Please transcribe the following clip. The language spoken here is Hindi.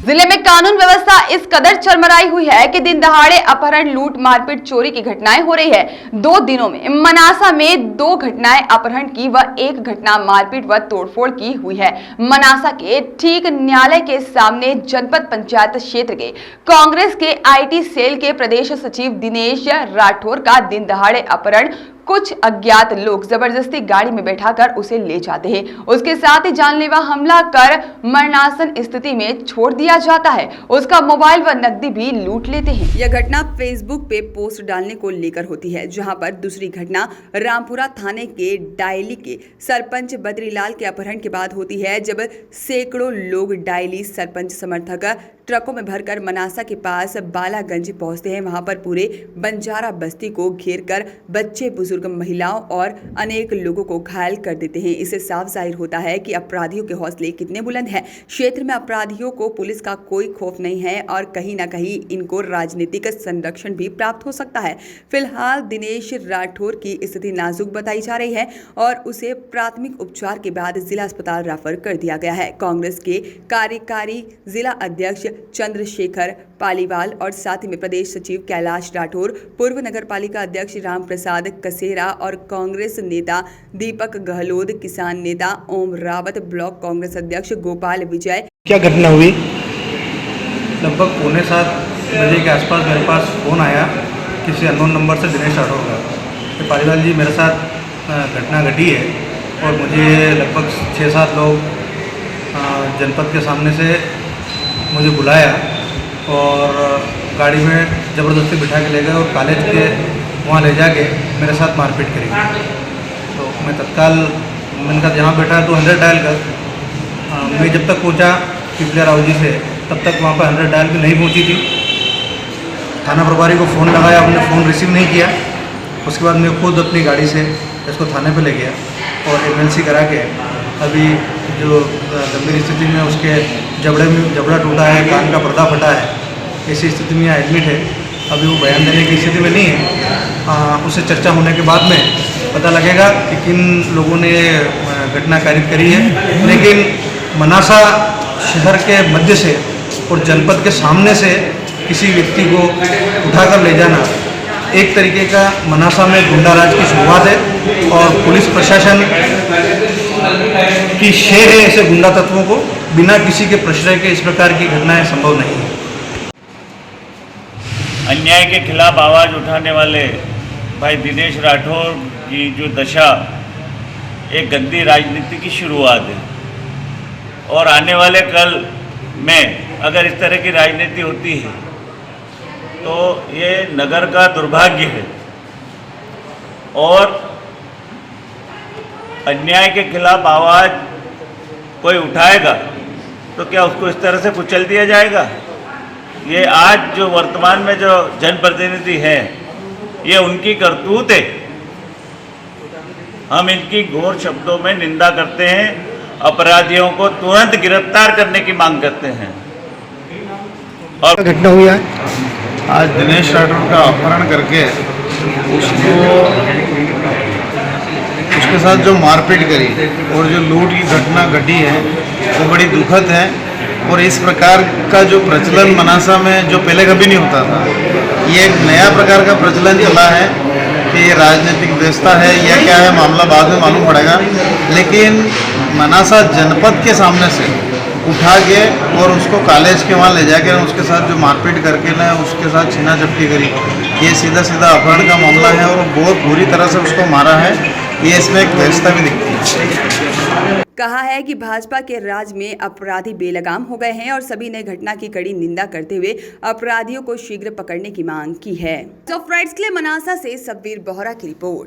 जिले में कानून व्यवस्था इस कदर चरमराई हुई है कि दिन दहाड़े अपहरण, लूट, मारपीट, चोरी की घटनाएं हो रही है। 2 दिनों में मनासा में 2 घटनाएं अपहरण की व 1 घटना मारपीट व तोड़फोड़ की हुई है। मनासा के ठीक न्यायालय के सामने जनपद पंचायत क्षेत्र के कांग्रेस के आईटी सेल के प्रदेश सचिव दिनेश राठौर का दिन दहाड़े अपहरण, कुछ अज्ञात लोग जबरदस्ती गाड़ी में बैठाकर उसे ले जाते हैं। उसके साथ ही जानलेवा हमला कर मरणासन स्थिति में छोड़ दिया जाता है। उसका मोबाइल व नकदी भी लूट लेते हैं। यह घटना फेसबुक पे पोस्ट डालने को लेकर होती है, जहां पर दूसरी घटना रामपुरा थाने के डायली के सरपंच बद्रीलाल के अपहरण के बाद होती है, जब सैकड़ों लोग डायली सरपंच समर्थक ट्रकों में भरकर मनासा के पास बालागंज पहुंचते हैं। वहां पर पूरे बंजारा बस्ती को घेर कर बच्चे, बुजुर्ग, महिलाओं और अनेक लोगों को घायल कर देते हैं। इससे साफ जाहिर होता है कि अपराधियों के हौसले कितने बुलंद हैं। क्षेत्र में अपराधियों को पुलिस का कोई खौफ नहीं है और कहीं ना कहीं इनको राजनीतिक संरक्षण भी प्राप्त हो सकता है। फिलहाल दिनेश राठौर की स्थिति नाजुक बताई जा रही है और उसे प्राथमिक उपचार के बाद जिला अस्पताल रेफर कर दिया गया है। कांग्रेस के कार्यकारी जिला अध्यक्ष चंद्रशेखर पालीवाल और साथ ही में प्रदेश सचिव कैलाश राठौर, पूर्व नगर पालिका अध्यक्ष राम प्रसाद कसेरा और कांग्रेस नेता दीपक गहलोत, किसान नेता ओम रावत, ब्लॉक कांग्रेस अध्यक्ष गोपाल विजय। क्या घटना हुई? लगभग 6:45 बजे के आसपास मेरे पास फ़ोन आया किसी अननोन नंबर से, दिनेश राठौर का, कि पालीवाल जी मेरे साथ घटना घटी है और मुझे लगभग 6-7 लोग जनपद के सामने से मुझे बुलाया और गाड़ी में ज़बरदस्ती बिठा के ले गए और कॉलेज के वहाँ ले जाके मेरे साथ मारपीट करी। तो मैं तत्काल, मैंने कहा जहाँ बैठा तो 100 डायल कर। मैं जब तक पहुँचा पिपलिया राव जी से, तब तक वहाँ पर 100 डायल भी नहीं पहुँची थी। थाना प्रभारी को फ़ोन लगाया, उन्होंने फ़ोन रिसीव नहीं किया। उसके बाद मैं खुद अपनी गाड़ी से इसको थाने पे ले गया और एमएलसी करा के अभी जो गंभीर स्थिति में उसके जबड़ा टूटा है, कान का पर्दा फटा है, ऐसी स्थिति में यहाँ एडमिट है। अभी वो बयान देने की स्थिति में नहीं है। उससे चर्चा होने के बाद में पता लगेगा कि किन लोगों ने घटना कारित करी है। लेकिन मनासा शहर के मध्य से और जनपद के सामने से किसी व्यक्ति को उठाकर ले जाना एक तरीके का मनासा में गुंडाराज की शुरुआत है और पुलिस प्रशासन की शेर है ऐसे गुंडा तत्वों को। बिना किसी के प्रश्रय के इस प्रकार की घटनाएं संभव नहीं है। अन्याय के खिलाफ आवाज़ उठाने वाले भाई दिनेश राठौर की जो दशा एक गंदी राजनीति की शुरुआत है और आने वाले कल में अगर इस तरह की राजनीति होती है तो ये नगर का दुर्भाग्य है। और अन्याय के खिलाफ आवाज़ कोई उठाएगा तो क्या उसको इस तरह से कुचल दिया जाएगा? ये आज जो वर्तमान में जो जनप्रतिनिधि हैं, ये उनकी करतूत है। हम इनकी घोर शब्दों में निंदा करते हैं। अपराधियों को तुरंत गिरफ्तार करने की मांग करते हैं। और घटना हुई है आज दिनेश राठौर का अपहरण करके उसके साथ जो मारपीट करी और जो लूट की घटना घटी है वो बड़ी दुखद है। और इस प्रकार का जो प्रचलन मनासा में जो पहले कभी नहीं होता था, ये एक नया प्रकार का प्रचलन चला है कि राजनीतिक व्यवस्था है या क्या है, मामला बाद में मालूम पड़ेगा। लेकिन मनासा जनपद के सामने से उठा के और उसको कॉलेज के वहाँ ले जाके उसके साथ जो मारपीट करके ना उसके साथ छीना झपटी करी, ये सीधा सीधा अपहरण का मामला है और बहुत बुरी तरह से उसको मारा है। ये इसमें एक व्यवस्था भी दिखती है। कहा है कि भाजपा के राज में अपराधी बेलगाम हो गए हैं और सभी ने घटना की कड़ी निंदा करते हुए अपराधियों को शीघ्र पकड़ने की मांग की है। तो फ्राइड्स के लिए मनासा से सब्बीर बोहरा की रिपोर्ट।